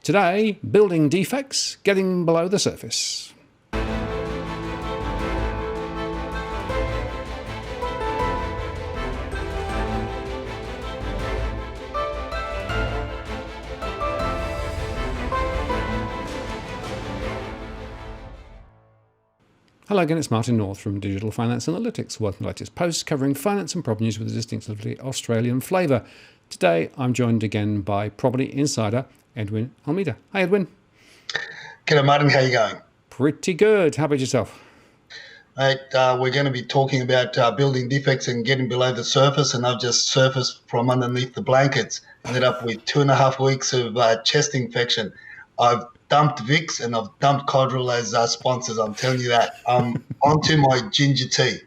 Today, building defects, getting below the surface. Hello again, it's Martin North from Digital Finance Analytics, working the latest posts covering finance and property news with a distinctively Australian flavour. Today, I'm joined again by property insider Edwin Almeida. Hi, Edwin. G'day, Martin. How are you going? Pretty good. How about yourself? Mate, we're going to be talking about building defects and getting below the surface, and I've just surfaced from underneath the blankets. Ended up with 2.5 weeks of chest infection. I've dumped Vicks and I've dumped Codral as sponsors, I'm telling you that. Onto my ginger tea.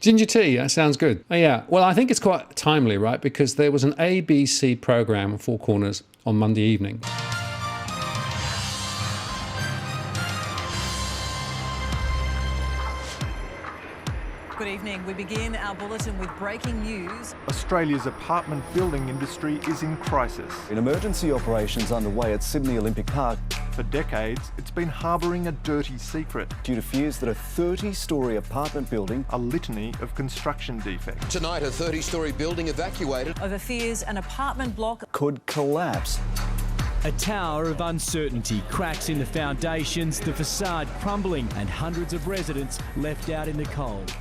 Ginger tea, that sounds good. Oh, yeah, well, I think it's quite timely, right? Because there was an ABC programme, Four Corners, on Monday evening. Good evening. We begin our bulletin with breaking news. Australia's apartment building industry is in crisis. An emergency operations underway at Sydney Olympic Park. For decades, it's been harbouring a dirty secret. Due to fears that a 30-storey apartment building, a litany of construction defects. Tonight, a 30-storey building evacuated Over fears an apartment block could collapse. A tower of uncertainty, cracks in the foundations, the facade crumbling, and hundreds of residents left out in the cold.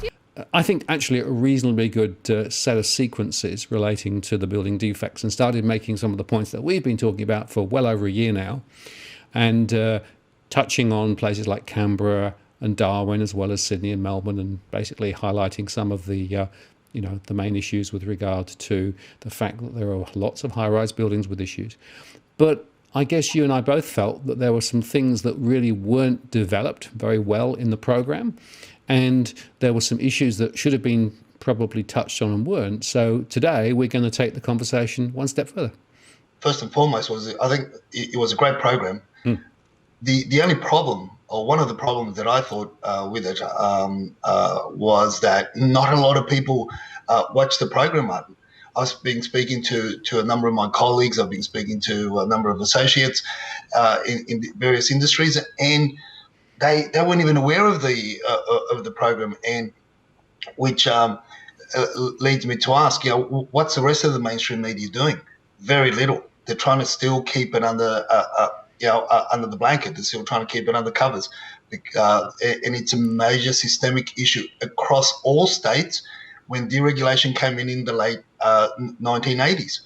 I think actually a reasonably good set of sequences relating to the building defects, and started making some of the points that we've been talking about for well over a year now, and touching on places like Canberra and Darwin, as well as Sydney and Melbourne, and basically highlighting some of the the main issues with regard to the fact that there are lots of high-rise buildings with issues. But I guess you and I both felt that there were some things that really weren't developed very well in the program, and there were some issues that should have been probably touched on and weren't. So today we're going to take the conversation one step further. First and foremost, I think it was a great program. The only problem, or one of the problems that I thought with it was that not a lot of people watched the program, Martin. I've been speaking to a number of my colleagues. I've been speaking to a number of associates in various industries, and they weren't even aware of the program, and which leads me to ask, what's the rest of the mainstream media doing? Very little. They're trying to still keep it under under the blanket. They're still trying to keep it under covers, and it's a major systemic issue across all states. When deregulation came in the late 1980s.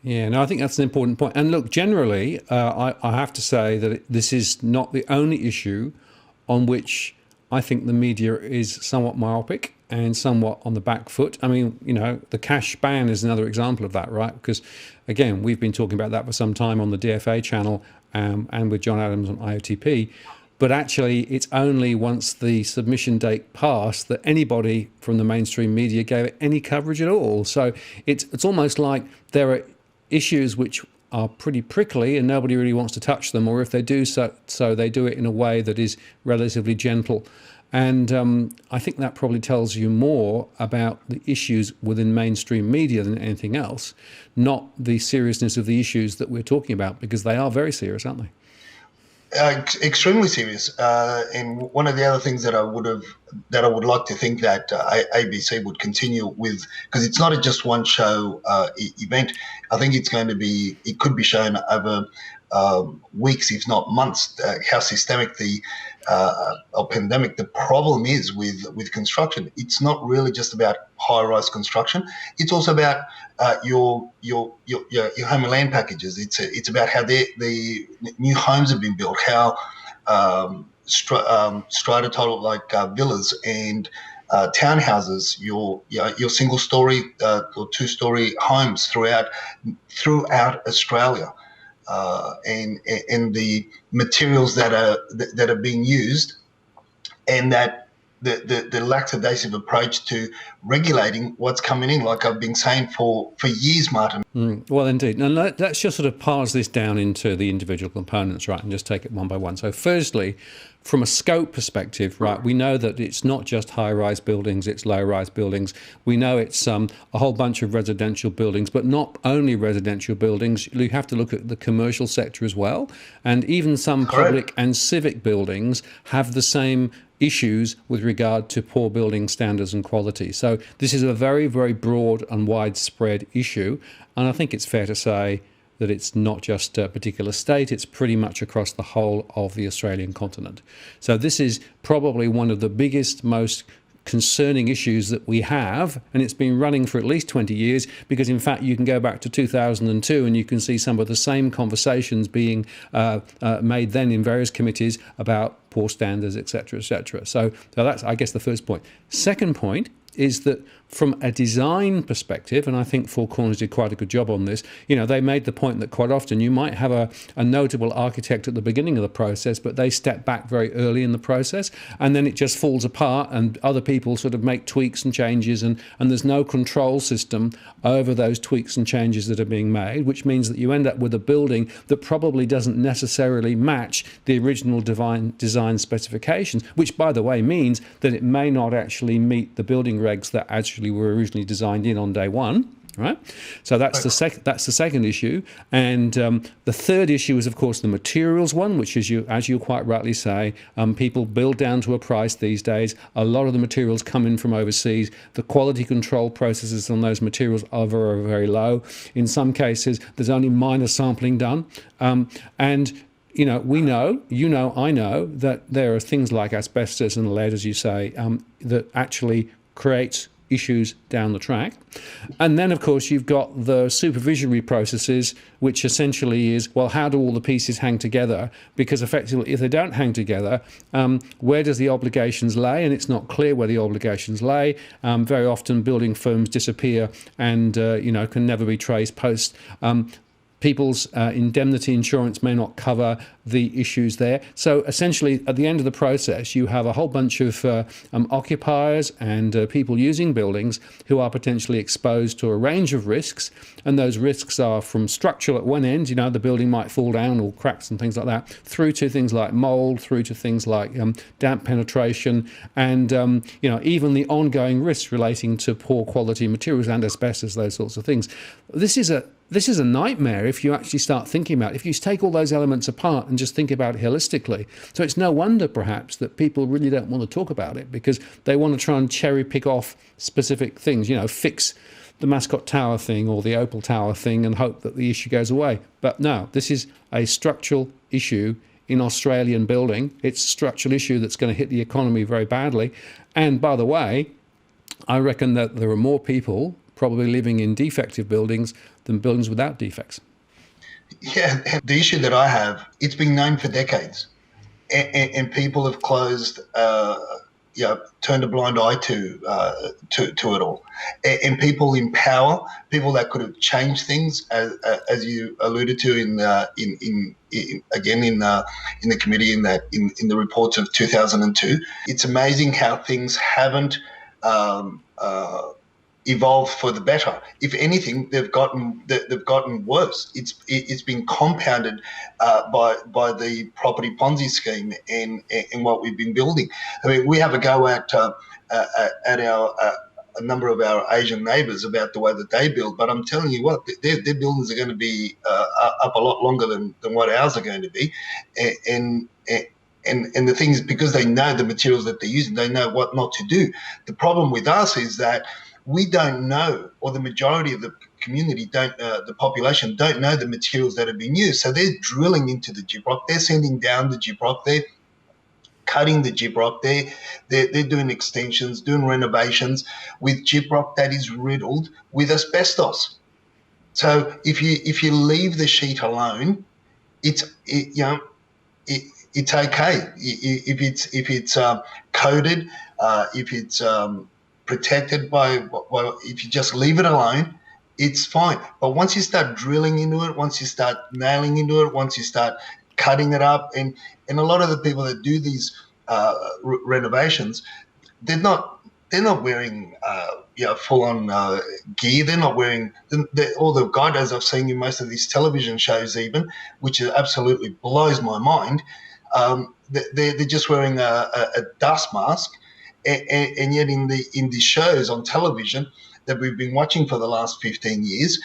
Yeah, no, I think that's an important point. And look, generally, I have to say that this is not the only issue on which I think the media is somewhat myopic and somewhat on the back foot. I mean, the cash ban is another example of that, right? Because, again, we've been talking about that for some time on the DFA channel and with John Adams on IOTP. But actually, it's only once the submission date passed that anybody from the mainstream media gave it any coverage at all. So it's almost like there are issues which are pretty prickly and nobody really wants to touch them, or if they do so they do it in a way that is relatively gentle. And I think that probably tells you more about the issues within mainstream media than anything else, not the seriousness of the issues that we're talking about, because they are very serious, aren't they? Extremely serious, and one of the other things that I would like to think that ABC would continue with, because it's not a just one show event. I think it could be shown over weeks, if not months, how systemic the pandemic, the problem is with construction. It's not really just about high-rise construction. It's also about your home and land packages. It's about how the new homes have been built, how strata title like villas and townhouses, your single-story or two-story homes throughout Australia. And the materials that are being used, and that the lackadaisical approach to regulating what's coming in, like I've been saying for years, Martin. Well, indeed. Now, let's just sort of parse this down into the individual components, right, and just take it one by one. So firstly, from a scope perspective, right, we know that it's not just high-rise buildings, it's low-rise buildings. We know it's a whole bunch of residential buildings, but not only residential buildings. You have to look at the commercial sector as well. And even some public and civic buildings have the same issues with regard to poor building standards and quality. So this is a very, very broad and widespread issue. And I think it's fair to say that it's not just a particular state, it's pretty much across the whole of the Australian continent. So this is probably one of the biggest, most concerning issues that we have, and it's been running for at least 20 years, because in fact you can go back to 2002 and you can see some of the same conversations being made then in various committees about poor standards, etc., etc. So that's, I guess, the first point. Second point is that from a design perspective, and I think Four Corners did quite a good job on this, they made the point that quite often you might have a notable architect at the beginning of the process, but they step back very early in the process, and then it just falls apart and other people sort of make tweaks and changes, and there's no control system over those tweaks and changes that are being made, which means that you end up with a building that probably doesn't necessarily match the original design specifications, which, by the way, means that it may not actually meet the building regs that actually were originally designed in on day one, right? So that's the second issue. And the third issue is, of course, the materials one, which is, as you quite rightly say, people build down to a price these days. A lot of the materials come in from overseas. The quality control processes on those materials are very, very low. In some cases, there's only minor sampling done. And we know, I know that there are things like asbestos and lead, as you say, that actually creates issues down the track. And then, of course, you've got the supervisory processes, which essentially is, well, how do all the pieces hang together? Because effectively, if they don't hang together, where does the obligations lay? And it's not clear where the obligations lay. Very often building firms disappear and, can never be traced post. People's indemnity insurance may not cover the issues there. So essentially, at the end of the process, you have a whole bunch of occupiers and people using buildings who are potentially exposed to a range of risks. And those risks are from structural at one end, the building might fall down or cracks and things like that, through to things like mold, through to things like damp penetration, and even the ongoing risks relating to poor quality materials and asbestos, those sorts of things. This is a nightmare if you actually start thinking about it, if you take all those elements apart and just think about it holistically. So it's no wonder, perhaps, that people really don't want to talk about it, because they want to try and cherry pick off specific things, fix the Mascot Tower thing or the Opal Tower thing and hope that the issue goes away. But no, this is a structural issue in Australian building. It's a structural issue that's going to hit the economy very badly. And by the way, I reckon that there are more people probably living in defective buildings than buildings without defects. Yeah, the issue that I have, it's been known for decades, and people have closed, turned a blind eye to it all. And people in power, people that could have changed things, as you alluded to in the committee in the reports of 2002. It's amazing how things haven't evolved for the better. If anything, they've gotten worse. It's been compounded by the property Ponzi scheme and what we've been building. I mean, we have a go at a number of our Asian neighbours about the way that they build, but I'm telling you what, their buildings are going to be up a lot longer than what ours are going to be, and the thing is, because they know the materials that they're using, they know what not to do. The problem with us is that we don't know, or the majority of the community the population don't know the materials that have been used. So they're drilling into the gyprock, they're sending down the gyprock, they're cutting the gyprock, they're doing extensions, doing renovations with gyprock that is riddled with asbestos. So if you leave the sheet alone, it's okay. If it's coated, if it's protected if you just leave it alone, it's fine. But once you start drilling into it, once you start nailing into it, once you start cutting it up, and a lot of the people that do these renovations, they're not wearing full on gear. They're not wearing all the guidos I've seen in most of these television shows, even, which absolutely blows my mind. They're just wearing a dust mask, and yet in the shows on television that we've been watching for the last 15 years,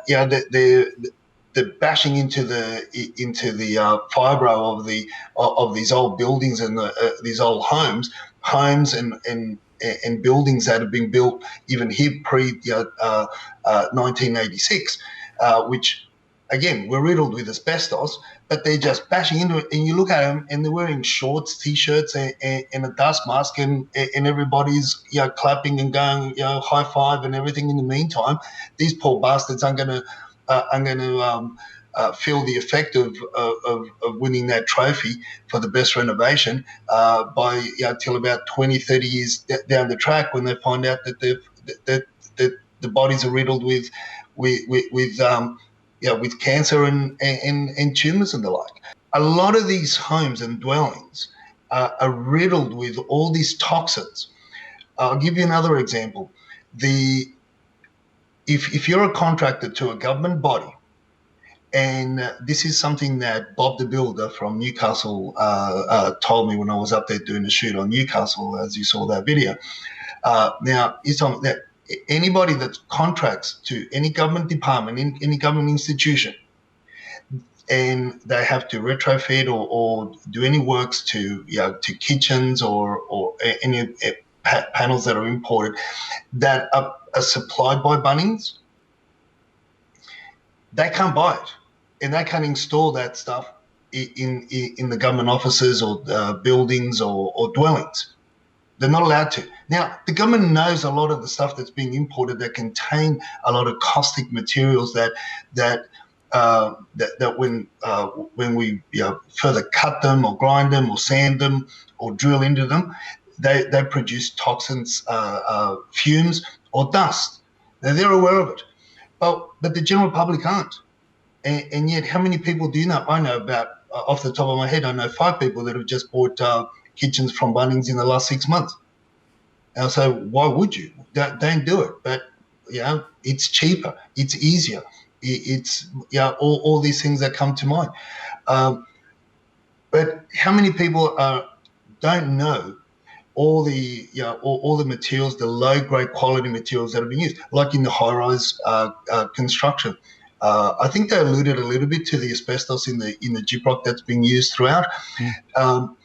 they're bashing into the fibro of these old buildings and these old homes and buildings that have been built even here pre 1986, which again were riddled with asbestos, but they're just bashing into it. And you look at them, and they're wearing shorts, t-shirts, and a dust mask, and everybody's clapping and going high five and everything. In the meantime, these poor bastards aren't going to feel the effect of winning that trophy for the best renovation by till about 20, 30 years down the track, when they find out that the bodies are riddled with cancer and tumours and the like. A lot of these homes and dwellings are riddled with all these toxins. I'll give you another example. If you're a contractor to a government body, and this is something that Bob the Builder from Newcastle told me when I was up there doing a shoot on Newcastle, as you saw that video. Now, he's telling me that anybody that contracts to any government department, in any government institution, and they have to retrofit or do any works to kitchens or any panels that are imported that are supplied by Bunnings, they can't buy it, and they can't install that stuff in the government offices or buildings or dwellings. They're not allowed to. Now, the government knows a lot of the stuff that's being imported that contain a lot of caustic materials that when we further cut them or grind them or sand them or drill into them, they produce toxins, fumes or dust. Now, they're aware of it, but the general public aren't. And yet, how many people do you know? I know about, off the top of my head, I know 5 people that have just bought kitchens from Bunnings in the last 6 months. And so why would you? Don't do it. But it's cheaper, it's easier, it's all these things that come to mind. But how many people don't know all the all the materials, the low grade quality materials that have been used, like in the high rise construction? I think they alluded a little bit to the asbestos in the gyprock that's been used throughout. And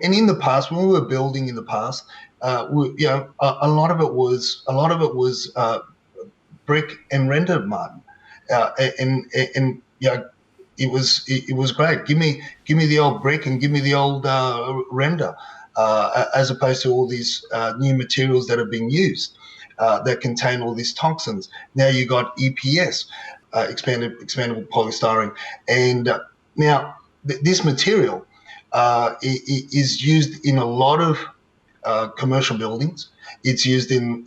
in the past, when we were building in the past, a lot of it was brick and render, Martin, and it was great. Give me the old brick and give me the old render, as opposed to all these new materials that are being used that contain all these toxins. Now you got EPS, expandable polystyrene, and now this material is used in a lot of commercial buildings. It's used in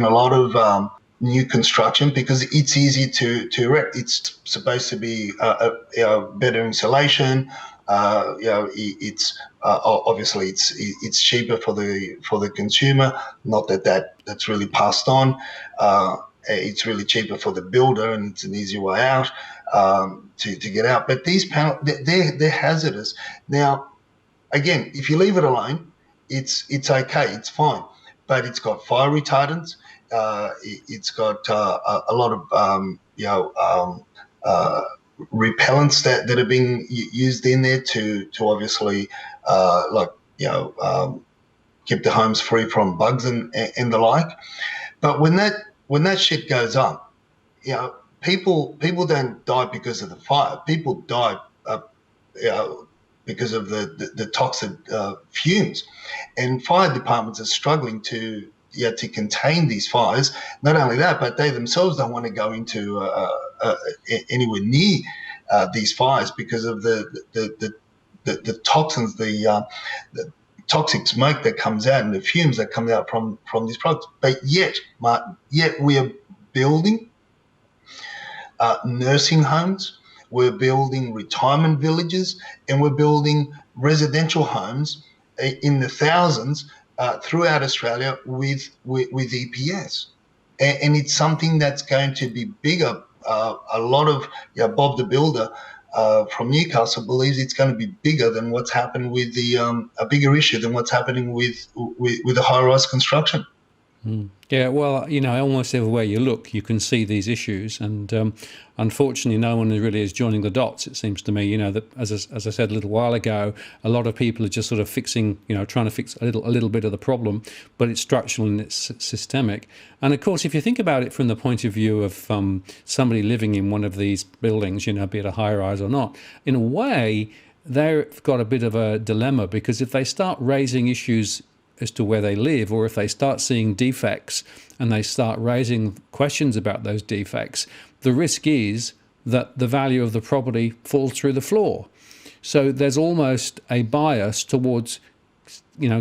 a lot of new construction because it's easy to erect. It's supposed to be better insulation. It's obviously it's cheaper for the consumer. Not that's really passed on. It's really cheaper for the builder, and it's an easier way out to get out. But these panels, they're hazardous. Now, again, if you leave it alone, it's okay, it's fine. But it's got fire retardants. It's got a lot of repellents that are being used in there to obviously keep the homes free from bugs and the like. But when that shit goes on, people don't die because of the fire. People die because of the toxic fumes, and fire departments are struggling to contain these fires. Not only that, but they themselves don't want to go into anywhere near these fires because of the toxins, the toxic smoke that comes out and the fumes that come out from these products. But yet, Martin, we are building nursing homes, we're building retirement villages, and we're building residential homes in the thousands throughout Australia with EPS, and it's something that's going to be bigger. A lot of Bob the Builder from Newcastle believes it's going to be bigger than what's happened with a bigger issue than what's happening with the high-rise construction. Yeah, well, almost everywhere you look, you can see these issues, and unfortunately, no one really is joining the dots. It seems to me, that as I said a little while ago, a lot of people are just sort of fixing, trying to fix a little bit of the problem, but it's structural and it's systemic. And of course, if you think about it from the point of view of somebody living in one of these buildings, be it a high rise or not, in a way, they've got a bit of a dilemma, because if they start raising issues as to where they live, or if they start seeing defects and they start raising questions about those defects, the risk is that the value of the property falls through the floor. So there's almost a bias towards,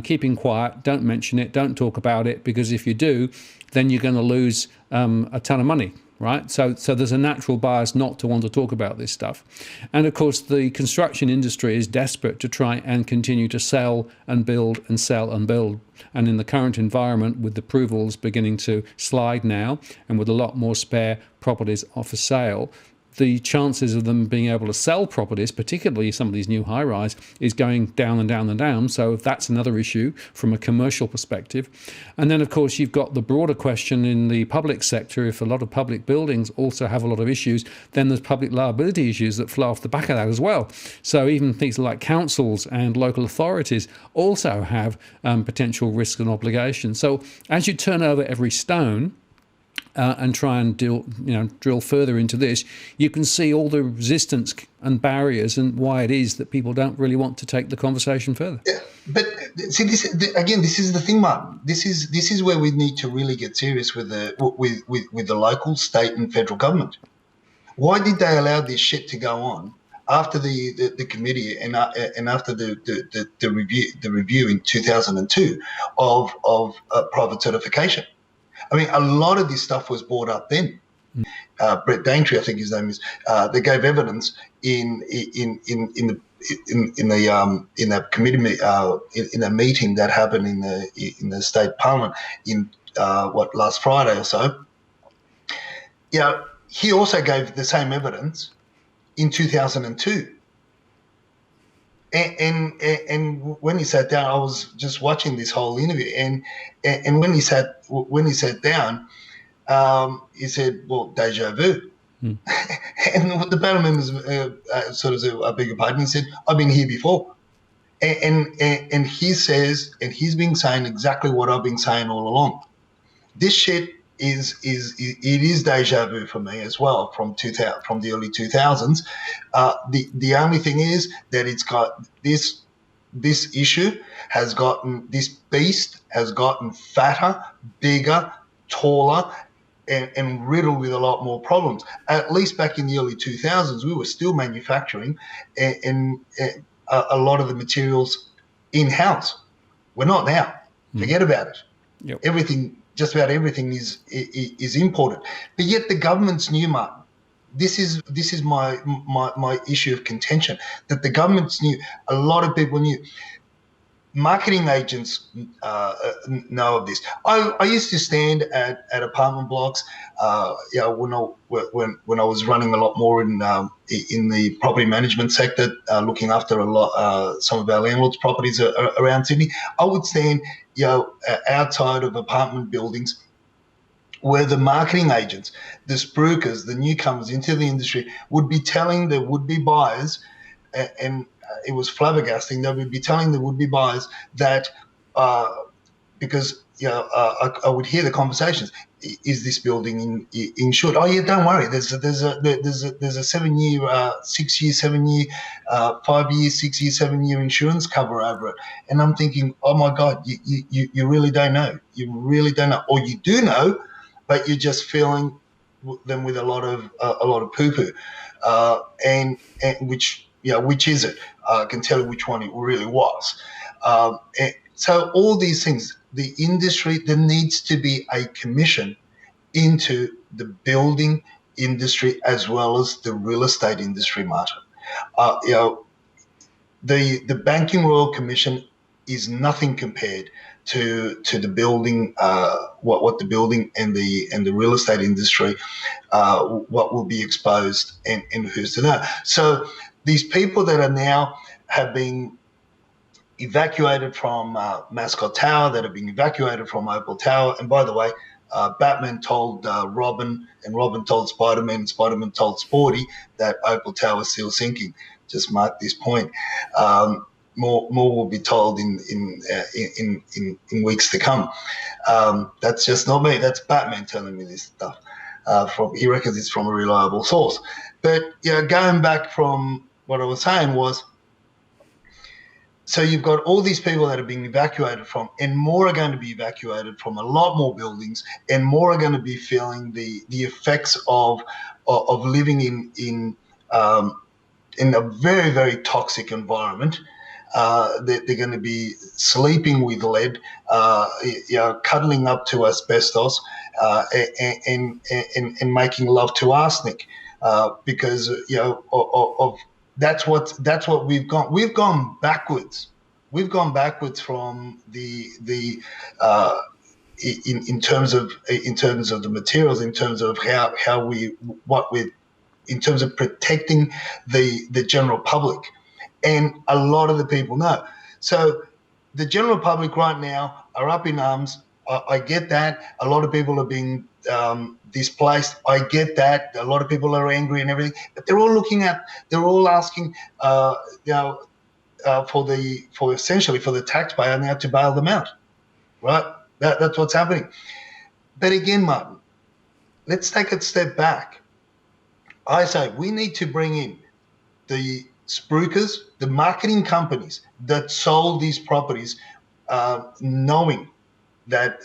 keeping quiet, don't mention it, don't talk about it, because if you do, then you're going to lose a ton of money. Right, so there's a natural bias not to want to talk about this stuff. And of course, the construction industry is desperate to try and continue to sell and build and sell and build. And in the current environment, with the approvals beginning to slide now, and with a lot more spare properties for sale, the chances of them being able to sell properties, particularly some of these new high-rise, is going down and down and down. So that's another issue from a commercial perspective. And then, of course, you've got the broader question in the public sector. If a lot of public buildings also have a lot of issues, then there's public liability issues that flow off the back of that as well. So even things like councils and local authorities also have potential risks and obligations. So as you turn over every stone, and try and drill further into this, you can see all the resistance and barriers and why it is that people don't really want to take the conversation further. Yeah, but see, this is the thing, Martin. This is where we need to really get serious with the local, state, and federal government. Why did they allow this shit to go on after the committee and after the review in 2002 of private certification? I mean, a lot of this stuff was brought up then. Brett Daintree, I think his name is, they gave evidence in that committee in a meeting that happened in the state parliament in last Friday or so. He also gave the same evidence in 2002. And when he sat down, I was just watching this whole interview, and when he sat down, he said, "Well, deja vu." And the panel members sort of said, "I beg your pardon." He said, "I've been here before," and he says, and he's been saying exactly what I've been saying all along. This shit is deja vu for me as well from the early 2000s. The only thing is that it's got this issue has gotten, this beast has gotten fatter, bigger, taller, and riddled with a lot more problems. At least back in the early 2000s, we were still manufacturing and a lot of the materials in-house. We're not now. Forget about it. Yep. Just about everything is imported, but yet the government's new, Martin. This is my issue of contention, that the government's new. A lot of people knew. Marketing agents know of this. I used to stand at apartment blocks, when I was running a lot more in the property management sector, looking after some of our landlords' properties around Sydney. I would stand, outside of apartment buildings, where the marketing agents, the spruikers, the newcomers into the industry would be telling the would-be buyers, and it was flabbergasting, they would be telling the would-be buyers that, because I would hear the conversations, is this building insured? Oh yeah, don't worry. There's a 7 year, 6 year, 7 year, 5 year, 6 year, 7 year insurance cover over it. And I'm thinking, oh my God, you really don't know. You really don't know, or you do know, but you're just filling them with a lot of poo-poo, and which is it? I can tell you which one it really was. And so all these things, the industry, there needs to be a commission into the building industry as well as the real estate industry, Martin. The Banking Royal Commission is nothing compared to the building, what the building and the real estate industry, what will be exposed and who's to know. So these people that are now have been evacuated from Mascot Tower, that have been evacuated from Opal Tower, and by the way, Batman told Robin, and Robin told Spider-Man, and Spider-Man told Sporty that Opal Tower is still sinking. Just mark this point. More will be told in weeks to come. That's just not me. That's Batman telling me this stuff. He reckons it's from a reliable source. But going back from what I was saying was, so you've got all these people that are being evacuated from, and more are going to be evacuated from a lot more buildings, and more are going to be feeling the effects of living in a very, very toxic environment. They're going to be sleeping with lead, cuddling up to asbestos, and making love to arsenic, because that's what we've gone. We've gone backwards. We've gone backwards from in terms of the materials, in terms of in terms of protecting the general public. And a lot of the people know. So the general public right now are up in arms. I get that. A lot of people are being displaced. I get that. A lot of people are angry and everything. But they're all asking, for essentially for the taxpayer now to bail them out, right? That's what's happening. But again, Martin, let's take a step back. I say we need to bring in the spruikers, the marketing companies that sold these properties, knowing that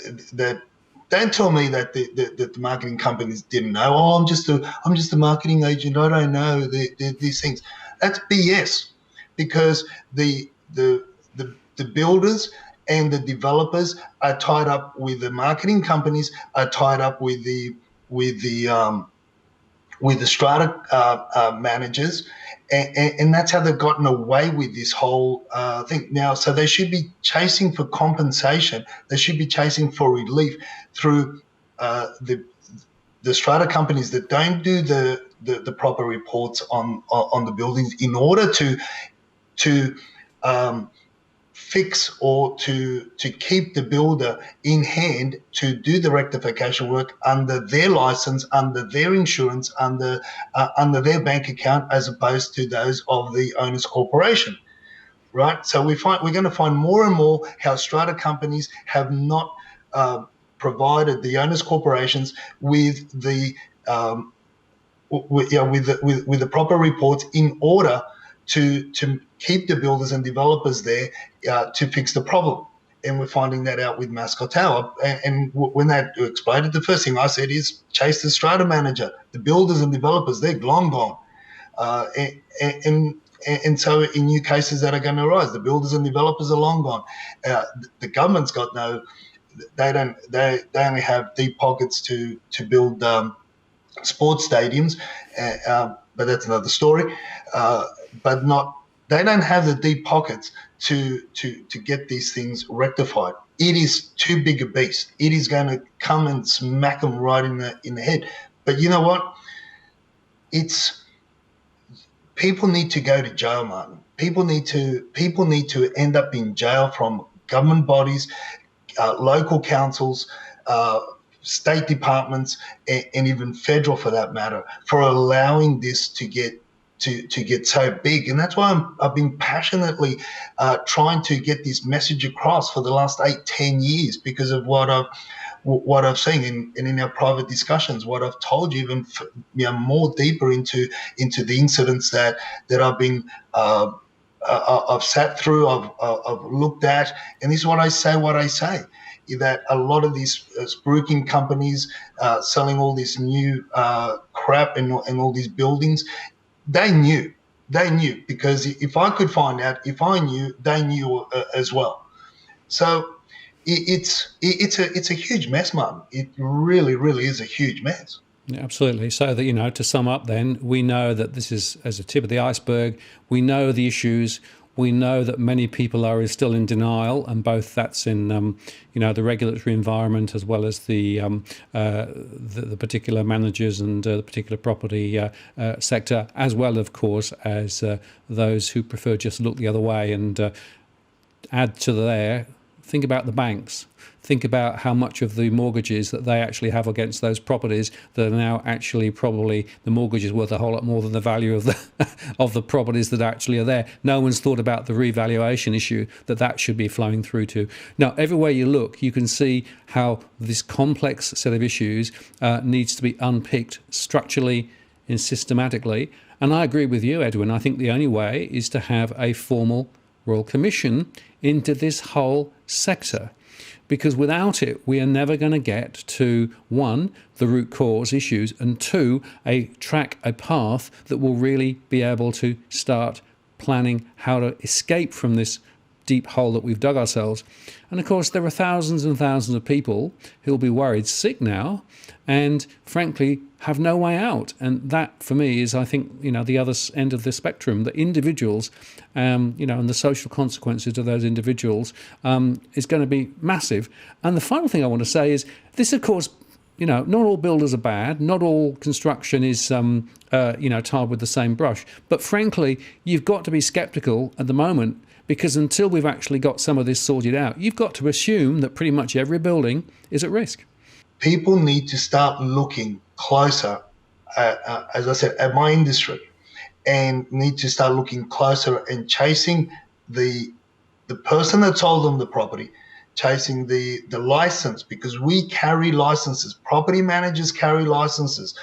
don't tell me that the marketing companies didn't know. Oh, I'm just a marketing agent. I don't know these things. That's BS, because the builders and the developers are tied up with the marketing companies, are tied up with the strata managers, and that's how they've gotten away with this whole thing now. So they should be chasing for compensation. They should be chasing for relief through the strata companies that don't do the proper reports on the buildings in order to fix or to keep the builder in hand to do the rectification work under their license, under their insurance, under their bank account, as opposed to those of the owner's corporation, right? So we're going to find more and more how strata companies have not provided the owner's corporations with the proper reports in order to keep the builders and developers there to fix the problem. And we're finding that out with Mascot Tower. And when that exploded, the first thing I said is chase the strata manager. The builders and developers, they're long gone. And so in new cases that are going to arise, the builders and developers are long gone. The government's got they only have deep pockets to build sports stadiums, but that's another story. They don't have the deep pockets to get these things rectified. It is too big a beast. It is going to come and smack them right in the head. But you know what? People need to go to jail, Martin. People need to end up in jail from government bodies, local councils, state departments, and even federal, for that matter, for allowing this to get so big. And that's why I've been passionately trying to get this message across for the last 8-10 years, because of what I've seen in our private discussions, what I've told you, even more deeper into the incidents that I've been I've sat through, I've looked at, and this is what I say, that a lot of these spruiking companies selling all this new crap and all these buildings, they knew, because if I could find out, if I knew, they knew as well. So it's a huge mess, Martin. It really, really is a huge mess. Yeah, absolutely. So that, to sum up then, we know that this is as a tip of the iceberg. We know the issues. We know that many people are still in denial, and both that's in the regulatory environment as well as the particular managers and the particular property sector, as well, of course, as those who prefer just to look the other way. And add to there, think about the banks. Think about how much of the mortgages that they actually have against those properties that are now actually probably the mortgage is worth a whole lot more than the value of the of the properties that actually are there. No one's thought about the revaluation issue that should be flowing through to. Now, everywhere you look, you can see how this complex set of issues needs to be unpicked structurally and systematically. And I agree with you, Edwin. I think the only way is to have a formal Royal Commission into this whole sector. Because without it, we are never going to get to, one, the root cause issues, and two, a path that will really be able to start planning how to escape from this deep hole that we've dug ourselves. And of course, there are thousands and thousands of people who'll be worried sick now and frankly have no way out. And that, for me, is, I think, the other end of the spectrum. The individuals, and the social consequences of those individuals is going to be massive. And the final thing I want to say is this, of course, not all builders are bad. Not all construction is, tarred with the same brush. But frankly, you've got to be sceptical at the moment, because until we've actually got some of this sorted out, you've got to assume that pretty much every building is at risk. People need to start looking closer, as I said, at my industry, and need to start looking closer and chasing the person that sold them the property, chasing the license, because we carry licenses. Property managers carry licenses.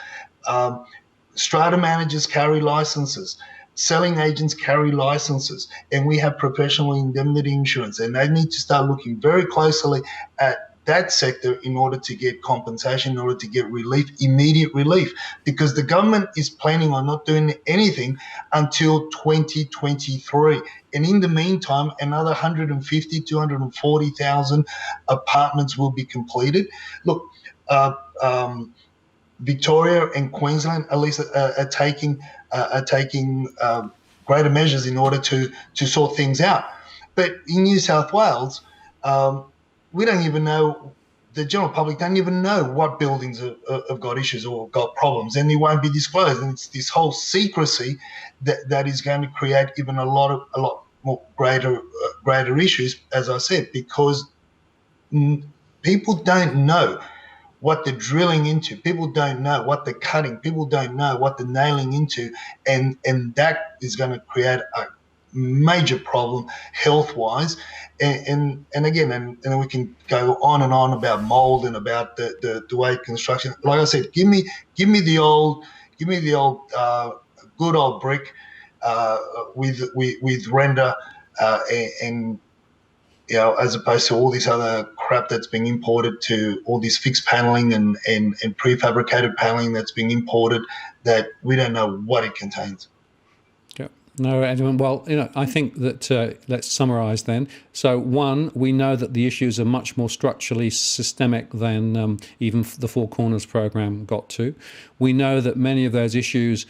Strata managers carry licenses. Selling agents carry licenses, and we have professional indemnity insurance, and they need to start looking very closely at that sector in order to get compensation, in order to get relief, immediate relief, because the government is planning on not doing anything until 2023. And in the meantime, another 150, 240,000 apartments will be completed. Look, Victoria and Queensland at least are taking greater measures in order to sort things out. But in New South Wales, we don't even know, the general public don't even know what buildings have got issues or got problems, and they won't be disclosed. And it's this whole secrecy that is going to create even a lot more greater issues, as I said, because people don't know what they're drilling into. People don't know what they're cutting. People don't know what they're nailing into, and that is going to create a major problem health-wise. And again, and we can go on and on about mold and about the way construction. Like I said, give me the old good old brick with render and as opposed to all this other crap that's being imported, to all this fixed paneling and prefabricated paneling that's being imported that we don't know what it contains. No, Edwin. Well, I think that let's summarise then. So, one, we know that the issues are much more structurally systemic than even the Four Corners programme got to. We know that many of those issues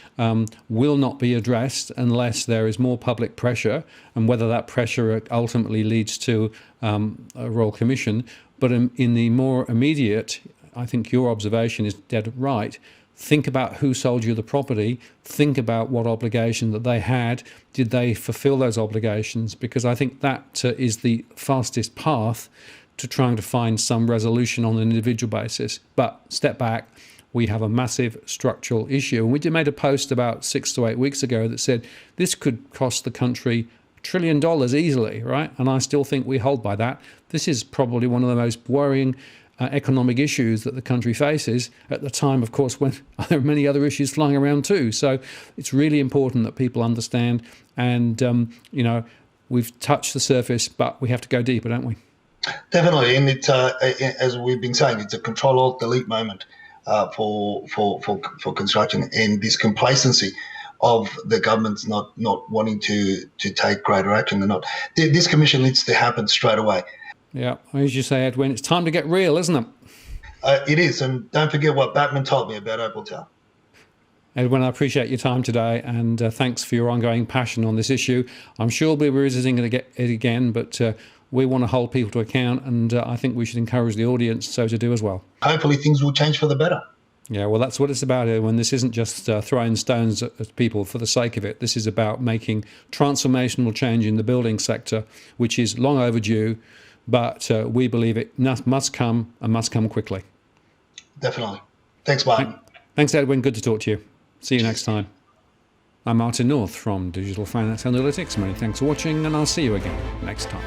will not be addressed unless there is more public pressure, and whether that pressure ultimately leads to a Royal Commission. But in the more immediate, I think your observation is dead right. Think about who sold you the property. Think about what obligation that they had. Did they fulfill those obligations? Because I think that is the fastest path to trying to find some resolution on an individual basis. But step back, we have a massive structural issue. And we made a post about 6 to 8 weeks ago that said this could cost the country $1 trillion easily, right? And I still think we hold by that. This is probably one of the most worrying economic issues that the country faces at the time, of course, when there are many other issues flying around too. So it's really important that people understand, and we've touched the surface, but we have to go deeper, don't we? Definitely, and it's as we've been saying, it's a Control-Alt-Delete moment for construction, and this complacency of the government's not wanting to take greater action. This commission needs to happen straight away. Yeah, as you say, Edwin, it's time to get real, isn't it? It is, and don't forget what Batman told me about Opal Tower. Edwin, I appreciate your time today, and thanks for your ongoing passion on this issue. I'm sure we'll be revisiting it again, but we want to hold people to account, and I think we should encourage the audience so to do as well. Hopefully things will change for the better. Yeah, well, that's what it's about, Edwin. This isn't just throwing stones at people for the sake of it. This is about making transformational change in the building sector, which is long overdue, but we believe it must come, and must come quickly. Definitely. Thanks, Martin. Thanks, Edwin. Good to talk to you. See you next time. I'm Martin North from Digital Finance Analytics. Many thanks for watching, and I'll see you again next time.